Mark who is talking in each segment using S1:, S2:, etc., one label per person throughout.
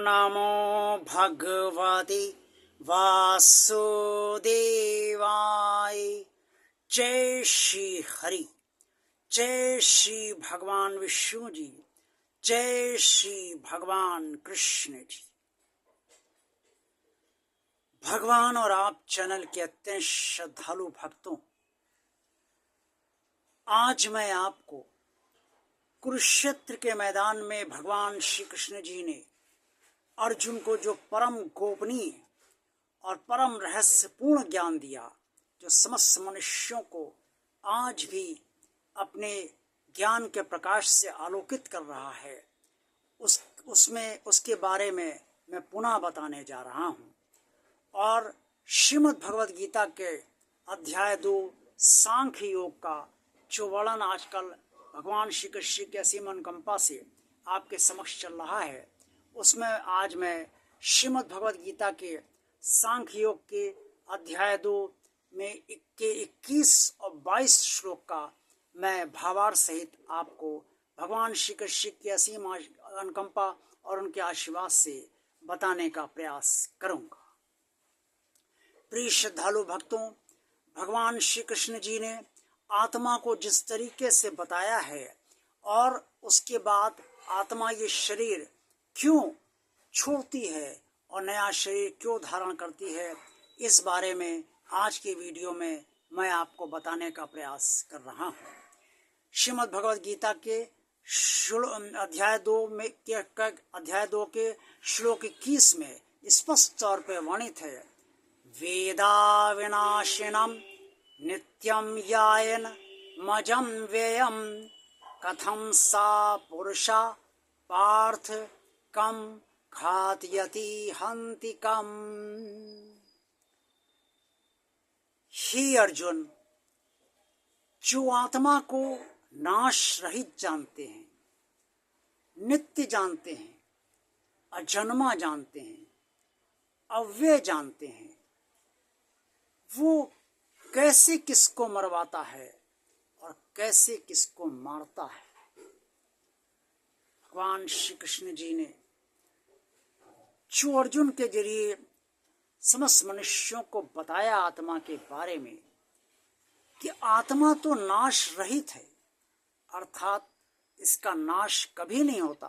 S1: नमो भगवते वासुदेवाय। जय श्री हरि, जय श्री भगवान विष्णु जी, जय श्री भगवान कृष्ण जी। भगवान और आप चैनल के अत्यंत श्रद्धालु भक्तों, आज मैं आपको कुरुक्षेत्र के मैदान में भगवान श्री कृष्ण जी ने अर्जुन को जो परम गोपनीय और परम रहस्यपूर्ण ज्ञान दिया, जो समस्त मनुष्यों को आज भी अपने ज्ञान के प्रकाश से आलोकित कर रहा है, उसके बारे में मैं पुनः बताने जा रहा हूँ। और श्रीमद् भगवद गीता के अध्याय 2 सांख्य योग का जो वर्णन आजकल भगवान श्री कृष्ण की असीम अनुकंपा से आपके समक्ष चल रहा है, उसमें आज मैं श्रीमद् भगवद गीता के सांख्य योग के अध्याय 2 में 21 और 22 श्लोक का मैं भावार्थ सहित आपको भगवान श्री कृष्ण की असीम अनुकंपा और उनके आशीर्वाद से बताने का प्रयास करूंगा। प्रिय श्रद्धालु भक्तों, भगवान श्री कृष्ण जी ने आत्मा को जिस तरीके से बताया है और उसके बाद आत्मा ये शरीर क्यों छोड़ती है और नया शरीर क्यों धारण करती है, इस बारे में आज के वीडियो में मैं आपको बताने का प्रयास कर रहा हूँ। श्रीमद् भगवद गीता के अध्याय 2 के श्लोक 21 में स्पष्ट तौर पर वर्णित है, वेदा विनाशिनम नित्यम यायन मजम व्ययम कथम सा पुरुषा पार्थ कम घातयति हन्ति कम। हे अर्जुन, जो आत्मा को नाश रहित जानते हैं, नित्य जानते हैं, अजन्मा जानते हैं, अव्यय जानते हैं, वो कैसे किसको मरवाता है और कैसे किसको मारता है। भगवान श्री कृष्ण जी ने जो अर्जुन के जरिए समस्त मनुष्यों को बताया आत्मा के बारे में कि आत्मा तो नाश रहित है, अर्थात इसका नाश कभी नहीं होता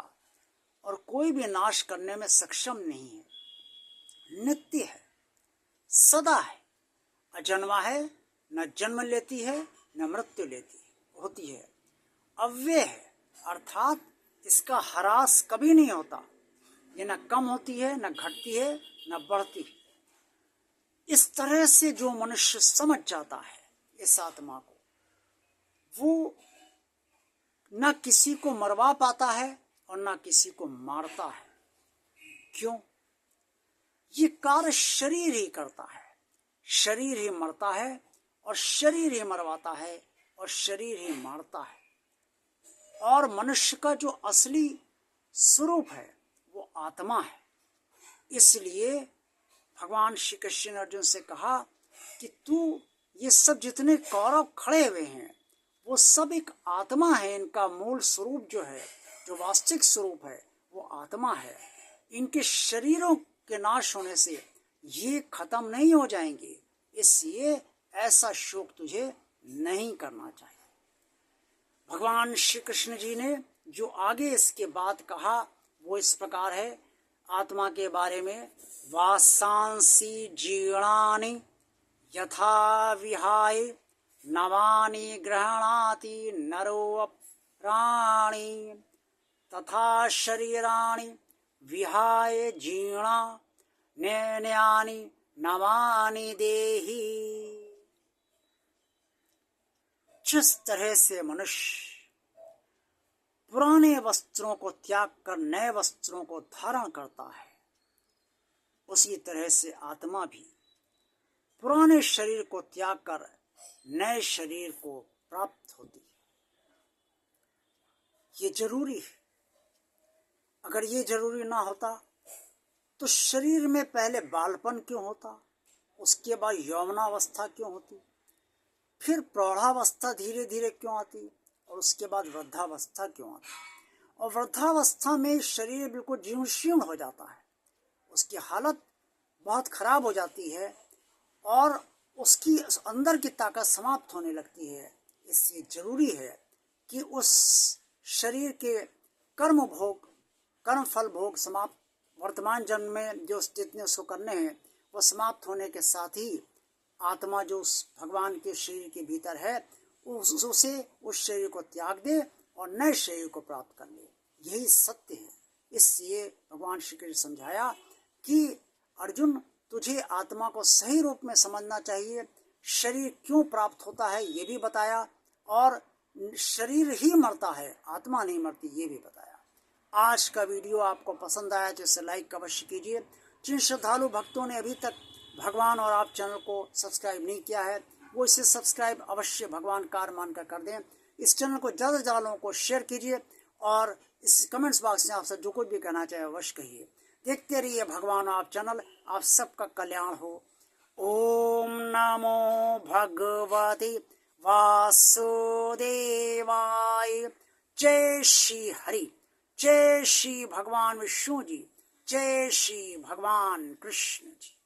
S1: और कोई भी नाश करने में सक्षम नहीं है, नित्य है, सदा है, अजन्मा है, न जन्म लेती है न मृत्यु होती है, अव्यय है, अर्थात इसका ह्रास कभी नहीं होता, ये न कम होती है, न घटती है, न बढ़ती है। इस तरह से जो मनुष्य समझ जाता है इस आत्मा को, वो न किसी को मरवा पाता है और न किसी को मारता है। क्यों? ये कार्य शरीर ही करता है, शरीर ही मरता है और शरीर ही मरवाता है और शरीर ही मारता है। और मनुष्य का जो असली स्वरूप है वो आत्मा है। इसलिए भगवान श्री कृष्ण ने अर्जुन से कहा कि तू ये सब जितने कौरव खड़े हुए हैं वो सब एक आत्मा है, इनका मूल स्वरूप जो है, जो वास्तविक स्वरूप है वो आत्मा है। इनके शरीरों के नाश होने से ये खत्म नहीं हो जाएंगे, इसलिए ऐसा शोक तुझे नहीं करना चाहिए। भगवान श्री कृष्ण जी ने जो आगे इसके बाद कहा वो इस प्रकार है आत्मा के बारे में, वासांसि जीर्णानि यथा विहाय नवानि गृह्णाति नरो प्राणी तथा शरीराणि विहाय जीर्णा नैन्यानि नवानि देहि। जिस तरह से मनुष्य पुराने वस्त्रों को त्याग कर नए वस्त्रों को धारण करता है, उसी तरह से आत्मा भी पुराने शरीर को त्याग कर नए शरीर को प्राप्त होती है। ये जरूरी है। अगर ये जरूरी ना होता तो शरीर में पहले बालपन क्यों होता, उसके बाद यौवनावस्था क्यों होती, फिर प्रौढ़ावस्था धीरे धीरे क्यों आती और उसके बाद वृद्धावस्था क्यों आती, और वृद्धावस्था में शरीर बिल्कुल जीर्ण शीर्ण हो जाता है, उसकी हालत बहुत खराब हो जाती है और उसकी अंदर की ताकत समाप्त होने लगती है। इसलिए जरूरी है कि उस शरीर के कर्म भोग, कर्म फल भोग समाप्त, वर्तमान जन्म में जो जितने उसको करने हैं वो समाप्त होने के साथ ही आत्मा जो उस भगवान के शरीर के भीतर है उसे उस शरीर को त्याग दे और नए शरीर को प्राप्त कर ले। यही सत्य है। इसलिए भगवान श्री कृष्ण समझाया कि अर्जुन, तुझे आत्मा को सही रूप में समझना चाहिए। शरीर क्यों प्राप्त होता है ये भी बताया और शरीर ही मरता है, आत्मा नहीं मरती, ये भी बताया। आज का वीडियो आपको पसंद आया तो इसे लाइक अवश्य कीजिए। जिन श्रद्धालु भक्तों ने अभी तक भगवान और आप चैनल को सब्सक्राइब नहीं किया है वो इसे सब्सक्राइब अवश्य भगवान कार मानकर कर दें। इस चैनल को ज़्यादा से ज़्यादा लोगों को शेयर कीजिए और इस कमेंट्स बॉक्स में आपसे जो कुछ भी कहना चाहे अवश्य कहिए। देखते रहिए भगवान आप चैनल। आप सबका कल्याण हो। ओम नमो भगवते वासुदेवाय। जय श्री हरि, जय श्री भगवान विष्णु जी, जय श्री भगवान कृष्ण जी।